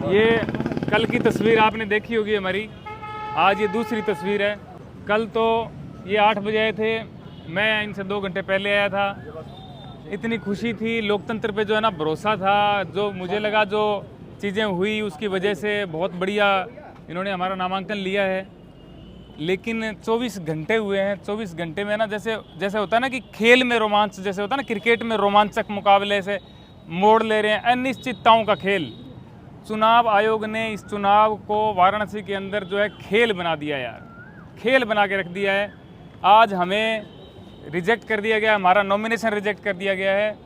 ये कल की तस्वीर आपने देखी होगी हमारी, आज ये दूसरी तस्वीर है। कल तो ये 8 बजे आए थे, मैं इनसे 2 घंटे पहले आया था। इतनी खुशी थी, लोकतंत्र पे जो है ना भरोसा था, जो मुझे लगा जो चीज़ें हुई उसकी वजह से बहुत बढ़िया इन्होंने हमारा नामांकन लिया है। लेकिन 24 घंटे हुए हैं, 24 घंटे में ना जैसे होता है ना कि खेल में रोमांच, जैसे होता है ना क्रिकेट में रोमांचक मुकाबले से मोड़ ले रहे हैं, अनिश्चितताओं का खेल। चुनाव आयोग ने इस चुनाव को वाराणसी के अंदर जो है खेल बना दिया यार, खेल बना के रख दिया है। आज हमें रिजेक्ट कर दिया गया, हमारा नॉमिनेशन रिजेक्ट कर दिया गया है।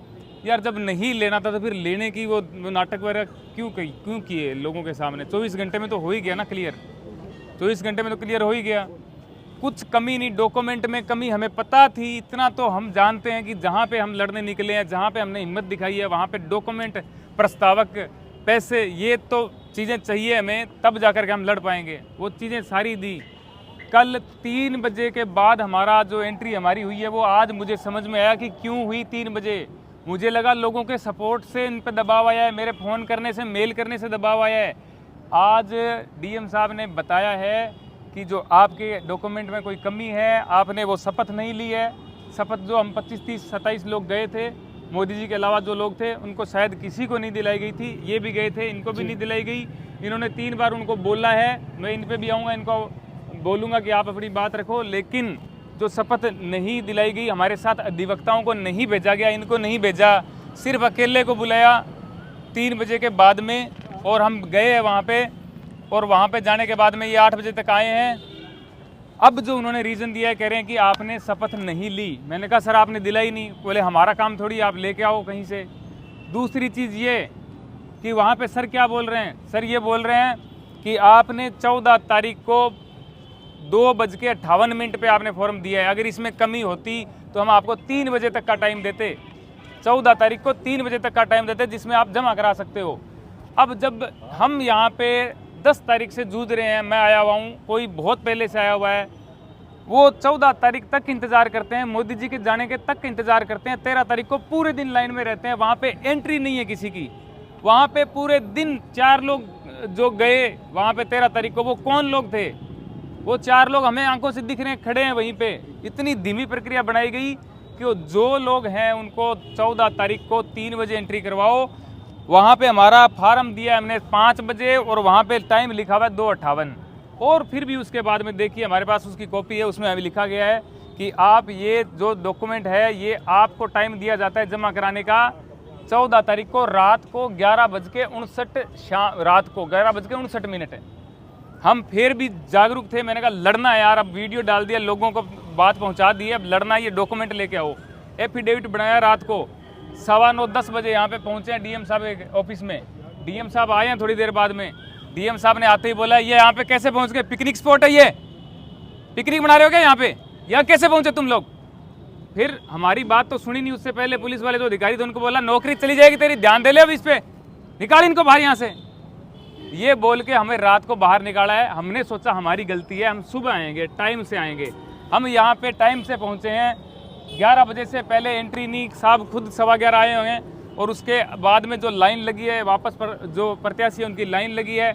यार जब नहीं लेना था तो फिर लेने की वो नाटक वगैरह क्यों किए लोगों के सामने? 24 घंटे में तो हो ही गया ना क्लियर, 24 घंटे में तो क्लियर हो ही गया। कुछ कमी नहीं, डॉक्यूमेंट में कमी हमें पता थी, इतना तो हम जानते हैं कि जहाँ पे हम लड़ने निकले हैं, जहाँ पे हमने हिम्मत दिखाई है, वहाँ पे डॉक्यूमेंट, प्रस्तावक, पैसे, ये तो चीज़ें चाहिए हमें, तब जाकर के हम लड़ पाएंगे। वो चीज़ें सारी दी। कल 3 बजे के बाद हमारा जो एंट्री हमारी हुई है वो आज मुझे समझ में आया कि क्यों हुई 3 बजे। मुझे लगा लोगों के सपोर्ट से इन पर दबाव आया है, मेरे फ़ोन करने से, मेल करने से दबाव आया है। आज डीएम साहब ने बताया है कि जो आपके डॉक्यूमेंट में कोई कमी है, आपने वो शपथ नहीं ली है। शपथ जो हम 25, 30, 27 लोग गए थे, मोदी जी के अलावा जो लोग थे, उनको शायद किसी को नहीं दिलाई गई थी। ये भी गए थे, इनको भी नहीं दिलाई गई। इन्होंने 3 बार उनको बोला है, मैं इन पे भी आऊँगा, इनको बोलूँगा कि आप अपनी बात रखो। लेकिन जो शपथ नहीं दिलाई गई, हमारे साथ अधिवक्ताओं को नहीं भेजा गया, इनको नहीं भेजा, सिर्फ अकेले को बुलाया 3 बजे के बाद में, और हम गए हैं वहाँ पे। और वहाँ पे जाने के बाद में ये 8 बजे तक आए हैं। अब जो उन्होंने रीज़न दिया है, कह रहे हैं कि आपने शपथ नहीं ली। मैंने कहा सर आपने दिलाई नहीं। बोले हमारा काम थोड़ी, आप लेके आओ कहीं से। दूसरी चीज़ ये कि वहाँ पे सर क्या बोल रहे हैं, सर ये बोल रहे हैं कि आपने 14 तारीख को 2:58 पे आपने फॉर्म दिया है। अगर इसमें कमी होती तो हम आपको 3 बजे तक का टाइम देते, 14 तारीख को 3 बजे तक का टाइम देते, जिसमें आप जमा करा सकते हो। अब जब हम यहाँ पे 10 तारीख से जूझ रहे हैं, मैं आया हुआ हूँ, कोई बहुत पहले से आया हुआ है, वो 14 तारीख तक इंतज़ार करते हैं, मोदी जी के जाने के तक इंतज़ार करते हैं। 13 तारीख को पूरे दिन लाइन में रहते हैं, वहाँ पे एंट्री नहीं है किसी की। वहाँ पे पूरे दिन 4 लोग जो गए वहाँ पे 13 तारीख को, वो कौन लोग थे? वो 4 लोग हमें आंखों से दिख रहे हैं, खड़े हैं वहीं पे। इतनी धीमी प्रक्रिया बनाई गई कि जो लोग हैं उनको 14 तारीख को 3 बजे एंट्री करवाओ। वहाँ पे हमारा फार्म दिया हमने 5 बजे और वहाँ पे टाइम लिखा हुआ है 2:58। और फिर भी उसके बाद में देखिए हमारे पास उसकी कॉपी है, उसमें हमें लिखा गया है कि आप ये जो डॉक्यूमेंट है ये आपको टाइम दिया जाता है जमा कराने का 14 तारीख को रात को 11:59, रात को 11:59 है। हम फिर भी जागरूक थे, मैंने कहा लड़ना है यार, अब वीडियो डाल दिया, लोगों को बात पहुंचा दी है, अब लड़ना, ये डॉक्यूमेंट लेके आओ। एफिडेविट बनाया रात को 9:15-10 बजे यहाँ पे पहुंचे हैं डीएम साहब के ऑफिस में। डीएम साहब आए हैं थोड़ी देर बाद में। डीएम साहब ने आते ही बोला ये यहाँ पे कैसे पहुँच गए? पिकनिक स्पॉट है ये, पिकनिक बना रहे हो क्या यहाँ पे? यहाँ कैसे पहुँचे तुम लोग? फिर हमारी बात तो सुनी नहीं। उससे पहले पुलिस वाले जो अधिकारी थे उनको बोला नौकरी चली जाएगी तेरी, ध्यान दे ले अब इस पे, निकाल इनको बाहर यहाँ से। ये बोल के हमें रात को बाहर निकाला है। हमने सोचा हमारी गलती है, हम सुबह आएंगे, टाइम से आएंगे। हम यहाँ पे टाइम से पहुँचे हैं, 11 बजे से पहले एंट्री नहीं, साहब खुद 11:15 आए हुए हैं। और उसके बाद में जो लाइन लगी है वापस पर जो प्रत्याशी है उनकी लाइन लगी है।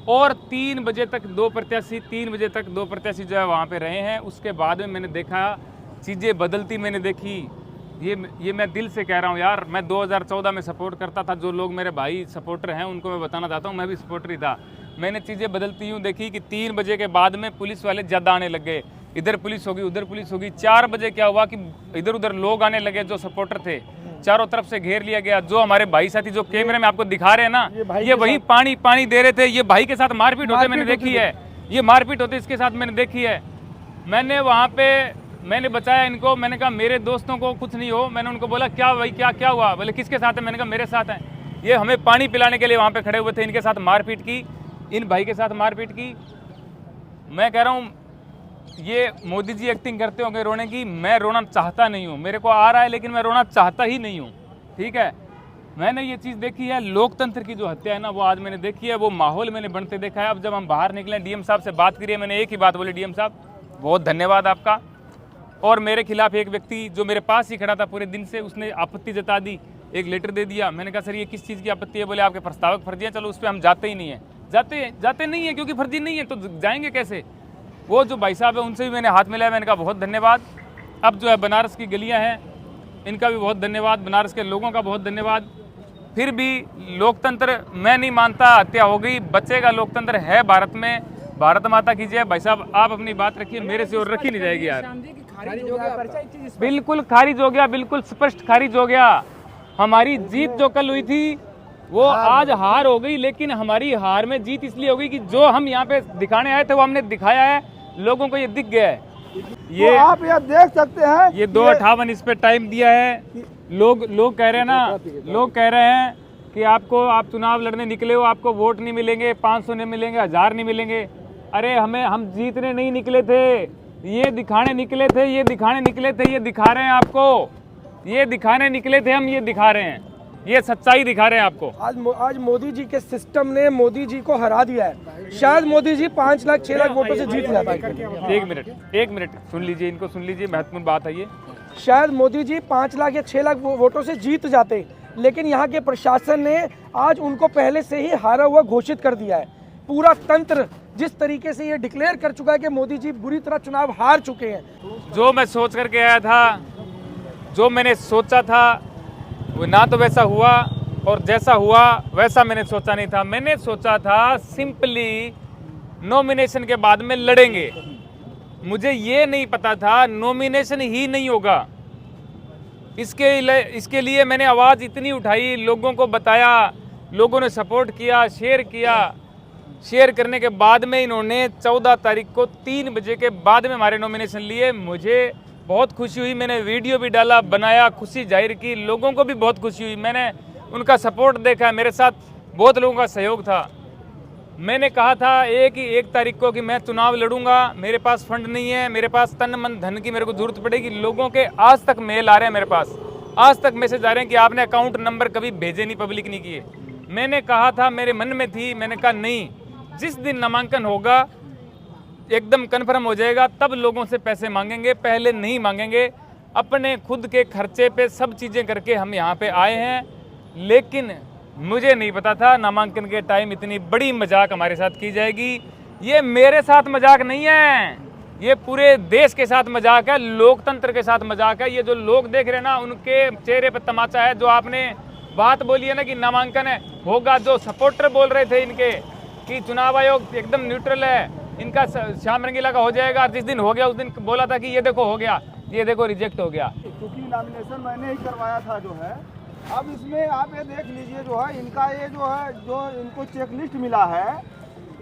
और 3 बजे तक 2 प्रत्याशी, 3 बजे तक 2 प्रत्याशी जो है वहाँ पे रहे हैं। उसके बाद में मैंने देखा चीज़ें बदलती, मैंने देखी। ये मैं दिल से कह रहा हूँ यार, मैं 2014 में सपोर्ट करता था। जो लोग मेरे भाई सपोर्टर हैं उनको मैं बताना चाहता हूँ, मैं भी सपोर्टर ही था। मैंने चीज़ें बदलती यूँ देखी कि 3 बजे के बाद में पुलिस वाले ज़्यादा आने लग गए, इधर पुलिस होगी उधर पुलिस होगी। 4 बजे क्या हुआ कि इधर उधर लोग आने लगे जो सपोर्टर थे, चारों तरफ से घेर लिया गया। जो हमारे भाई साथी जो कैमरे में आपको दिखा रहे हैं ना, ये वही पानी दे रहे थे। ये भाई के साथ मारपीट होते मैंने देखी है, ये मारपीट होते इसके साथ मैंने देखी है। मैंने वहाँ पे मैंने बचाया इनको, मैंने कहा मेरे दोस्तों को कुछ नहीं हो। मैंने उनको बोला क्या भाई क्या हुआ? बोले किसके साथ है? मैंने कहा मेरे साथ हैं। ये हमें पानी पिलाने के लिए वहाँ पे खड़े हुए थे, इनके साथ मारपीट की, इन भाई के साथ मारपीट की। मैं कह रहा हूँ ये मोदी जी एक्टिंग करते होंगे रोने की, मैं रोना चाहता नहीं हूँ। मेरे को आ रहा है लेकिन मैं रोना चाहता ही नहीं हूँ, ठीक है। मैंने ये चीज़ देखी है, लोकतंत्र की जो हत्या है ना वो आज मैंने देखी है, वो माहौल मैंने बनते देखा है। अब जब हम बाहर निकले, डीएम साहब से बात करिए, मैंने एक ही बात बोली, डीएम साहब बहुत धन्यवाद आपका। और मेरे खिलाफ एक व्यक्ति जो मेरे पास ही खड़ा था पूरे दिन से, उसने आपत्ति जता दी एक लेटर दे दिया। मैंने कहा सर ये किस चीज़ की आपत्ति है? बोले आपके प्रस्तावक फर्जी है, चलो उस पर हम जाते ही नहीं है। जाते नहीं है क्योंकि फर्जी नहीं है तो जाएंगे कैसे? वो जो भाई साहब है उनसे भी मैंने हाथ मिलाया, मैंने कहा बहुत धन्यवाद। अब जो है बनारस की गलियाँ हैं इनका भी बहुत धन्यवाद, बनारस के लोगों का बहुत धन्यवाद। फिर भी लोकतंत्र मैं नहीं मानता, हत्या हो गई, बचेगा लोकतंत्र है भारत में। भारत माता की जय। भाई साहब आप अपनी बात रखिए, मेरे से और रखी नहीं जाएगी यार। बिल्कुल खारिज हो गया, बिल्कुल स्पष्ट खारिज हो गया। हमारी जीत जो कल हुई थी वो आज हार हो गई, लेकिन हमारी हार में जीत इसलिए हो गई कि जो हम यहाँ पे दिखाने आए थे वो हमने दिखाया है, लोगों को ये दिख गया है। ये तो आप यहाँ देख सकते हैं ये 2:58 इस पे टाइम दिया है। लोग कह रहे हैं ना, लोग कह रहे हैं कि आप चुनाव लड़ने निकले हो, आपको वोट नहीं मिलेंगे, 500 नहीं मिलेंगे, 1000 नहीं मिलेंगे। अरे हम जीतने नहीं निकले थे, ये दिखाने निकले थे, ये दिखाने निकले थे, ये दिखा रहे हैं आपको, ये दिखाने निकले थे हम, ये दिखा रहे हैं, ये सच्चाई दिखा रहे हैं आपको। आज मोदी जी के सिस्टम ने मोदी जी को हरा दिया है। शायद मोदी जी 5 लाख 6 लाख वोटों से जीत जाता है। एक मिनट सुन लीजिए, इनको सुन लीजिए, महत्वपूर्ण बात है ये। शायद मोदी जी 5 लाख या 6 लाख वोटों से जीत जाते, लेकिन यहाँ के प्रशासन ने आज उनको पहले से ही हारा हुआ घोषित कर दिया है। पूरा तंत्र जिस तरीके से ये डिक्लेयर कर चुका है कि मोदी जी बुरी तरह चुनाव हार चुके हैं। जो मैं सोच करके आया था, जो मैंने सोचा था वो ना तो वैसा हुआ, और जैसा हुआ वैसा मैंने सोचा नहीं था। मैंने सोचा था सिंपली नॉमिनेशन के बाद में लड़ेंगे। मुझे ये नहीं पता था नॉमिनेशन ही नहीं होगा। इसके लिए मैंने आवाज़ इतनी उठाई, लोगों को बताया, लोगों ने सपोर्ट किया, शेयर किया। शेयर करने के बाद में इन्होंने 14 तारीख को 3 बजे के बाद में हमारे नॉमिनेशन लिए। मुझे बहुत खुशी हुई, मैंने वीडियो भी डाला, बनाया, खुशी जाहिर की, लोगों को भी बहुत खुशी हुई। मैंने उनका सपोर्ट देखा, मेरे साथ बहुत लोगों का सहयोग था। मैंने कहा था 1 तारीख को कि मैं चुनाव लड़ूंगा, मेरे पास फंड नहीं है, मेरे पास तन मन धन की मेरे को जरूरत पड़ेगी। लोगों के आज तक मेल आ रहे हैं मेरे पास, आज तक मैसेज आ रहे हैं कि आपने अकाउंट नंबर कभी भेजे नहीं, पब्लिक नहीं किए। मैंने कहा था, मेरे मन में थी, मैंने कहा नहीं, जिस दिन नामांकन होगा एकदम कन्फर्म हो जाएगा तब लोगों से पैसे मांगेंगे, पहले नहीं मांगेंगे। अपने खुद के खर्चे पे सब चीज़ें करके हम यहाँ पे आए हैं, लेकिन मुझे नहीं पता था नामांकन के टाइम इतनी बड़ी मजाक हमारे साथ की जाएगी। ये मेरे साथ मजाक नहीं है, ये पूरे देश के साथ मजाक है, लोकतंत्र के साथ मजाक है। ये जो लोग देख रहे हैं ना, उनके चेहरे पर तमाचा है। जो आपने बात बोली है ना कि नामांकन है होगा, जो सपोर्टर बोल रहे थे इनके कि चुनाव आयोग एकदम न्यूट्रल है, इनका श्याम रंगीला का हो जाएगा, जिस दिन हो गया उस दिन बोला था कि ये देखो हो गया, ये देखो रिजेक्ट हो गया। क्योंकि नॉमिनेशन मैंने ही करवाया था जो है। अब इसमें आप ये देख लीजिए जो है इनका ये जो है जो इनको चेकलिस्ट मिला है,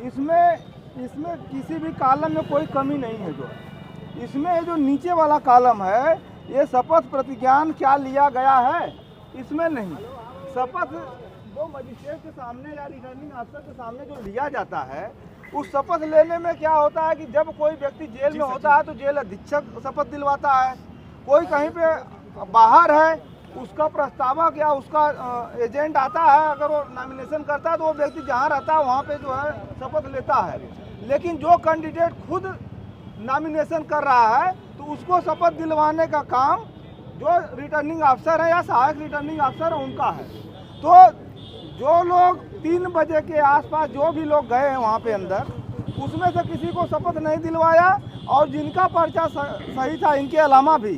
इसमें किसी भी कॉलम में कोई कमी नहीं है। जो इसमें जो नीचे वाला कॉलम है, ये शपथ प्रतिज्ञान क्या लिया गया है, इसमें नहीं। शपथ जो मजिस्ट्रेट के सामने या रिटर्निंग अफसर के सामने जो लिया जाता है, उस शपथ लेने में क्या होता है कि जब कोई व्यक्ति जेल में होता है तो जेल अधीक्षक शपथ दिलवाता है। कोई कहीं पे बाहर है, उसका प्रस्तावक या उसका एजेंट आता है, अगर वो नॉमिनेशन करता है तो वो व्यक्ति जहाँ रहता है वहाँ पे जो है शपथ लेता है। लेकिन जो कैंडिडेट खुद नॉमिनेशन कर रहा है तो उसको शपथ दिलवाने का काम जो रिटर्निंग अफसर है या सहायक रिटर्निंग अफसर है उनका है। तो जो लोग 3 बजे के आसपास जो भी लोग गए हैं वहाँ पे अंदर, उसमें से किसी को शपथ नहीं दिलवाया, और जिनका पर्चा सही था इनके अलावा भी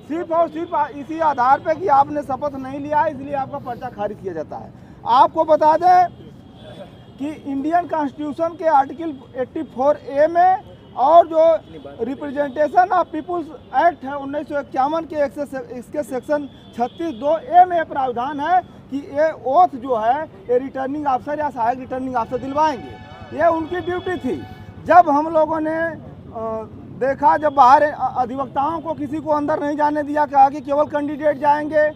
सिर्फ और सिर्फ इसी आधार पे कि आपने शपथ नहीं लिया इसलिए आपका पर्चा खारिज किया जाता है। आपको बता दें कि इंडियन कॉन्स्टिट्यूशन के आर्टिकल 84A में और जो रिप्रेजेंटेशन ऑफ पीपुल्स एक्ट है 1951 के इसके सेक्शन 36(2)A में प्रावधान है कि ये ओथ जो है ये रिटर्निंग अफसर या सहायक रिटर्निंग अफसर दिलवाएंगे। ये उनकी ड्यूटी थी। जब हम लोगों ने देखा, जब बाहर अधिवक्ताओं को किसी को अंदर नहीं जाने दिया, कहा कि केवल कैंडिडेट जाएंगे,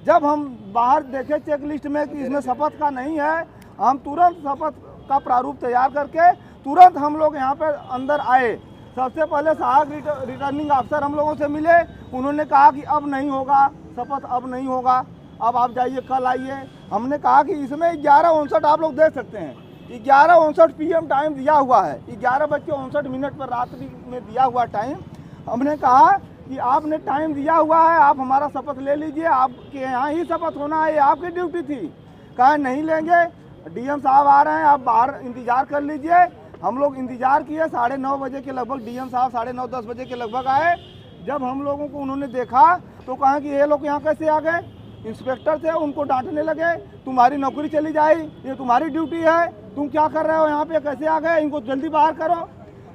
जब हम बाहर देखे चेक लिस्ट में कि इसमें शपथ का नहीं है, हम तुरंत शपथ का प्रारूप तैयार करके तुरंत हम लोग यहाँ पर अंदर आए। सबसे पहले सहायक रिटर्निंग अफसर हम लोगों से मिले, उन्होंने कहा कि अब नहीं होगा शपथ, अब नहीं होगा, अब आप जाइए, कल आइए। हमने कहा कि इसमें 11:59 आप लोग देख सकते हैं, 11:59 PM टाइम दिया हुआ है, 11:59 पर रात्रि में दिया हुआ टाइम। हमने कहा कि आपने टाइम दिया हुआ है, आप हमारा शपथ ले लीजिए, आपके यहाँ ही शपथ होना है, ये आपकी ड्यूटी थी। कहा नहीं लेंगे, डीएम साहब आ रहे हैं, आप बाहर इंतजार कर लीजिए। हम लोग इंतजार किए, 9:30 बजे के लगभग डीएम साहब 9:30-10 बजे के लगभग आए। जब हम लोगों को उन्होंने देखा तो कहा कि ये लोग यहाँ कैसे आ गए। इंस्पेक्टर थे, उनको डांटने लगे, तुम्हारी नौकरी चली जाए, ये तुम्हारी ड्यूटी है, तुम क्या कर रहे हो यहाँ पे, कैसे आ गए, इनको जल्दी बाहर करो।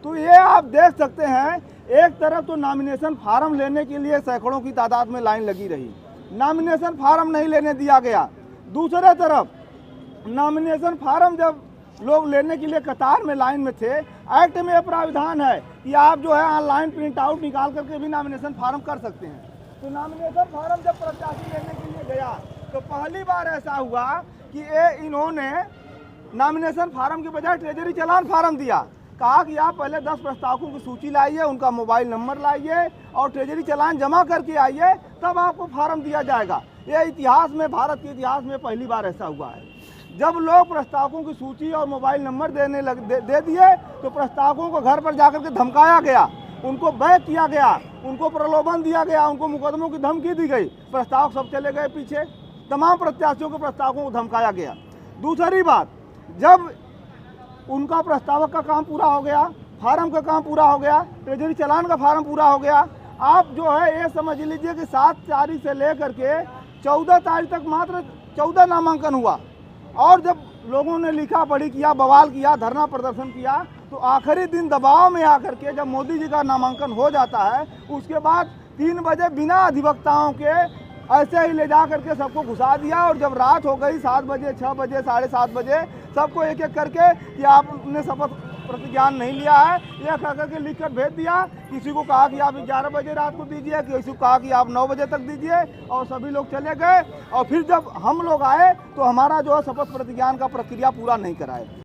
तो ये आप देख सकते हैं, एक तरफ तो नॉमिनेशन फार्म लेने के लिए सैकड़ों की तादाद में लाइन लगी रही, नॉमिनेशन फार्म नहीं लेने दिया गया। दूसरे तरफ नॉमिनेशन फार्म जब लोग लेने के लिए कतार में लाइन में थे, एक्ट में प्राविधान है कि आप जो है ऑनलाइन प्रिंट आउट निकाल करके भी नॉमिनेशन फार्म कर सकते हैं। तो नॉमिनेशन फार्म जब प्रत्याशी लेने के लिए गया तो पहली बार ऐसा हुआ कि इन्होंने नॉमिनेशन फार्म के बजाय ट्रेजरी चालान फार्म दिया। कहा कि आप पहले 10 प्रस्तावकों की सूची लाइए, उनका मोबाइल नंबर लाइए और ट्रेजरी चालान जमा करके आइए, तब आपको फार्म दिया जाएगा। ये इतिहास में, भारत के इतिहास में पहली बार ऐसा हुआ है। जब लोग प्रस्तावकों की सूची और मोबाइल नंबर दे दिए तो प्रस्तावकों को घर पर जाकर के धमकाया गया, उनको बैक किया गया, उनको प्रलोभन दिया गया, उनको मुकदमों की धमकी दी गई। प्रस्तावक सब चले गए पीछे, तमाम प्रत्याशियों के प्रस्तावकों को धमकाया गया। दूसरी बात, जब उनका प्रस्तावक का काम पूरा हो गया, फार्म का काम पूरा हो गया, ट्रेजरी चालान का फार्म पूरा हो गया, आप जो है ये समझ लीजिए कि 7 तारीख से लेकर के 14 तारीख तक मात्र 14 नामांकन हुआ। और जब लोगों ने लिखा पढ़ी किया, बवाल किया, धरना प्रदर्शन किया, तो आखिरी दिन दबाव में आकर के जब मोदी जी का नामांकन हो जाता है, उसके बाद 3 बजे बिना अधिवक्ताओं के ऐसे ही ले जा करके सबको घुसा दिया। और जब रात हो गई 7 बजे, 6 बजे, 7:30 बजे, सबको एक एक करके कि आपने शपथ प्रतिज्ञान नहीं लिया है, यह कह करके लिख कर भेज दिया। किसी को कहा कि आप 11 बजे रात को दीजिए, किसी को कहा कि आप 9 बजे तक दीजिए, और सभी लोग चले गए। और फिर जब हम लोग आए तो हमारा जो है शपथ प्रतिज्ञान का प्रक्रिया पूरा नहीं कराए।